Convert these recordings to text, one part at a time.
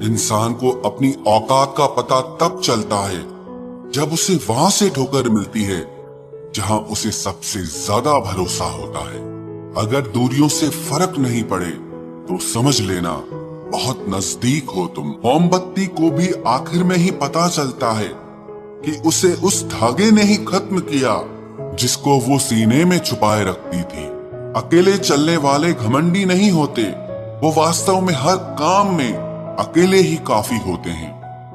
इंसान को अपनी औकात का पता तब चलता है जब उसे वहां से ठोकर मिलती है जहां उसे सबसे ज्यादा भरोसा होता है। अगर दूरियों से फर्क नहीं पड़े तो समझ लेना बहुत नजदीक हो तुम। मोमबत्ती को भी आखिर में ही पता चलता है कि उसे उस धागे ने ही खत्म किया जिसको वो सीने में छुपाए रखती थी। अकेले चलने वाले घमंडी नहीं होते, वो वास्तव में हर काम में अकेले ही काफी होते हैं।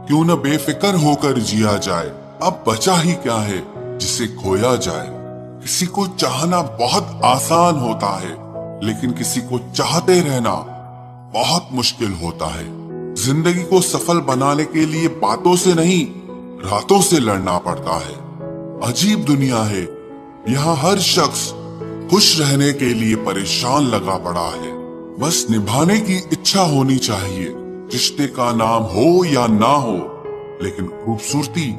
क्यों न बेफिक्र होकर जिया जाए, अब बचा ही क्या है जिसे खोया जाए। किसी को चाहना बहुत आसान होता है, लेकिन किसी को चाहते रहना बहुत मुश्किल होता है। जिंदगी को सफल बनाने के लिए बातों से नहीं, रातों से लड़ना पड़ता है। अजीब दुनिया है, यहाँ हर शख्स खुश रहने के लिए परेशान लगा पड़ा है। बस निभाने की इच्छा होनी चाहिए। रिश्ते का नाम हो या ना हो, लेकिन खूबसूरती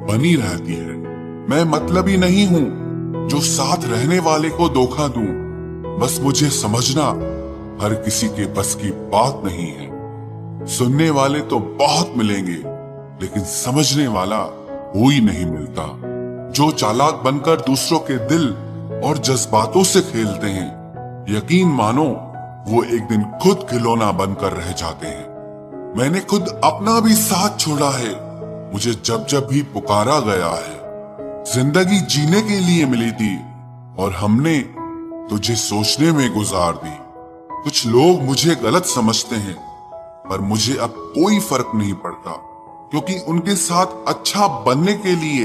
बनी रहती है। मैं मतलबी नहीं हूँ जो साथ रहने वाले को धोखा दूं। बस मुझे समझना हर किसी के बस की बात नहीं है। सुनने वाले तो बहुत मिलेंगे, लेकिन समझने वाला कोई नहीं मिलता। जो चालाक बनकर दूसरों के दिल और जज्बातों से खेलते हैं, यकीन मानो वो एक दिन खुद खिलौना बनकर रह जाते हैं। मैंने खुद अपना भी साथ छोड़ा है, मुझे जब जब भी पुकारा गया है। जिंदगी जीने के लिए मिली थी और हमने तुझे सोचने में गुजार दी। कुछ लोग मुझे गलत समझते हैं, पर मुझे अब कोई फर्क नहीं पड़ता, क्योंकि उनके साथ अच्छा बनने के लिए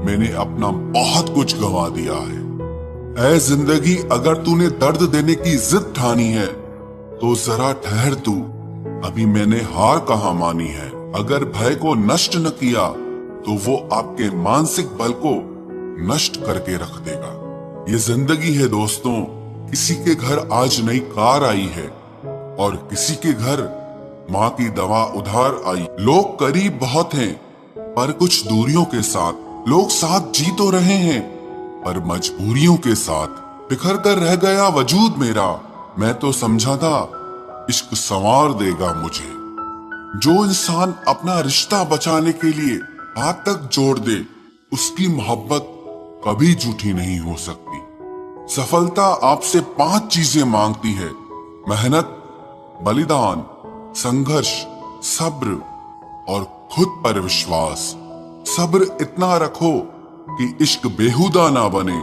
मैंने अपना बहुत कुछ गंवा दिया है। ऐ जिंदगी, अगर तूने दर्द देने की जिद ठानी है तो जरा ठहर तू, अभी मैंने हार कहाँ मानी है। अगर भय को नष्ट न किया तो वो आपके मानसिक बल को नष्ट करके रख देगा। ये जिंदगी है दोस्तों, किसी के घर आज नई कार आई है और किसी के घर माँ की दवा उधार आई। लोग करीब बहुत हैं, पर कुछ दूरियों के साथ। लोग साथ जी तो रहे हैं, पर मजबूरियों के साथ। बिखर कर रह गया वजूद मेरा, मैं तो समझा था इश्क संवार देगा मुझे। जो इंसान अपना रिश्ता बचाने के लिए हाथ तक जोड़ दे, उसकी मोहब्बत कभी झूठी नहीं हो सकती। सफलता आपसे 5 चीजें मांगती है: मेहनत, बलिदान, संघर्ष, सब्र और खुद पर विश्वास। सब्र इतना रखो कि इश्क बेहुदा ना बने,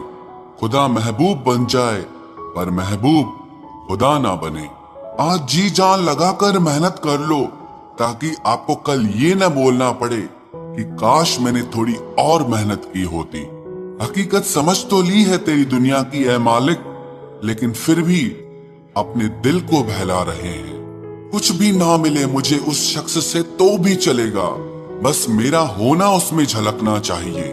खुदा महबूब बन जाए पर महबूब खुदा ना बने। आज जी जान लगाकर मेहनत कर लो, ताकि आपको कल ये न बोलना पड़े कि काश मैंने थोड़ी और मेहनत की होती। हकीकत समझ तो ली है तेरी दुनिया की ऐ मालिक, लेकिन फिर भी अपने दिल को बहला रहे हैं। कुछ भी ना मिले मुझे उस शख्स से तो भी चलेगा, बस मेरा होना उसमें झलकना चाहिए।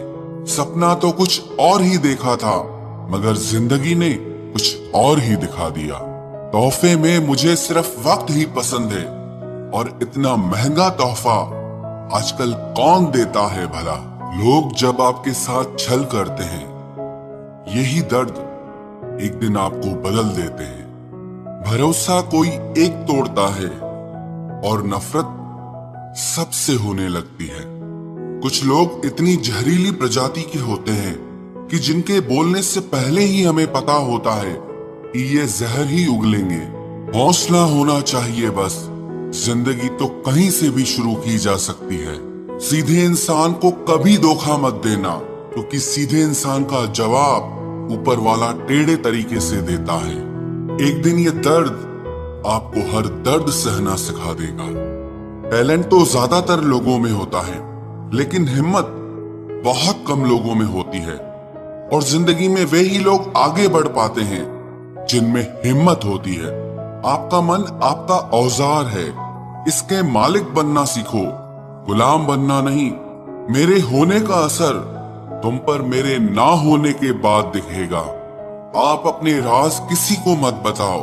सपना तो कुछ और ही देखा था, मगर जिंदगी ने कुछ और ही दिखा दिया। तोहफे में मुझे सिर्फ वक्त ही पसंद है, और इतना महंगा तोहफा आजकल कौन देता है भला। लोग जब आपके साथ छल करते हैं, यही दर्द एक दिन आपको बदल देते हैं। भरोसा कोई एक तोड़ता है और नफरत सबसे होने लगती है। कुछ लोग इतनी जहरीली प्रजाति के होते हैं कि जिनके बोलने से पहले ही हमें पता होता है कि ये जहर ही उगलेंगे। हौसला होना चाहिए बस, जिंदगी तो कहीं से भी शुरू की जा सकती है। सीधे इंसान को कभी धोखा मत देना, क्योंकि सीधे इंसान का जवाब ऊपर वाला टेढ़े तरीके से देता है। एक दिन ये दर्द आपको हर दर्द सहना सिखा देगा। टैलेंट तो ज्यादातर लोगों में होता है, लेकिन हिम्मत बहुत कम लोगों में होती है। और जिंदगी में वे ही लोग आगे बढ़ पाते हैं जिनमें हिम्मत होती है। आपका मन आपका औजार है, इसके मालिक बनना सीखो, गुलाम बनना नहीं। मेरे होने का असर तुम पर मेरे ना होने के बाद दिखेगा। आप अपने राज किसी को मत बताओ,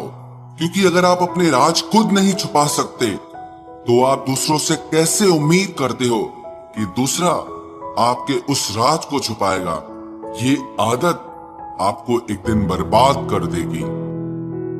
क्योंकि अगर आप अपने राज खुद नहीं छुपा सकते तो आप दूसरों से कैसे उम्मीद करते हो कि दूसरा आपके उस राज को छुपाएगा। ये आदत आपको एक दिन बर्बाद कर देगी।